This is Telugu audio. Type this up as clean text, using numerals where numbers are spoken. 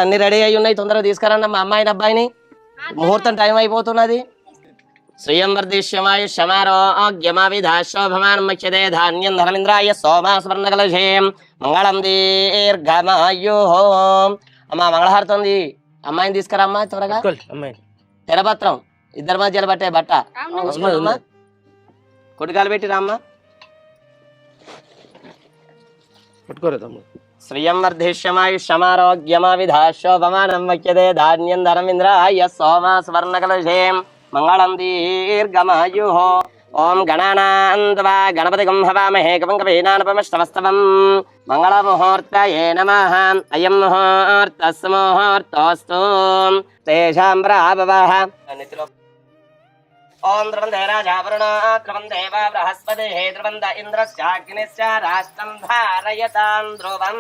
అన్ని రెడీ అయి ఉన్నాయి, తొందరగా తీసుకురండి మా అమ్మాయిని అబ్బాయిని, ముహూర్తం టైం అయిపోతున్నది. శ్రియం వర్ధిష్యమాయుష్యమారోగ్యమావిధాశోభమానమచ్యతే ధాన్యం ధర్మేంద్రాయ సోమాస్వర్ణకలశేం మంగళం దీర్ఘమాయు. అమ్మా మంగళహారతి ఉంది, అమ్మాయిని తీసుకురమ్మా త్వరగా. తెరపత్రం ఇద్దరి మధ్యలో పట్టే బట్ట కొట్టుకాలు పెట్టి రామ్మా. శ్రియం వర్ధిష్యమాయుష్యమారోగ్యమావిధాశోభమానం వక్యతే ధాన్యం ధర్మేంద్రాయ సోమాస్వర్ణకలశేం మంగళం దీర్ఘమాయు. ఓం గణానాన్వా గణపతిగం హవామహే కవం కవీనానపమష్టవస్తవం మంగళముహూర్తయే నమః. అయం ముహూర్తస్సు ముహూర్తోస్తు తేషాం ప్రాభవః. ఓం ధ్రువందే రాజా వరుణో ధ్రువందే వా బృహస్పతిః ధ్రువంద ఇంద్రశ్చాగ్నిశ్చ రాష్ట్రం ధారయతాం ధ్రువం.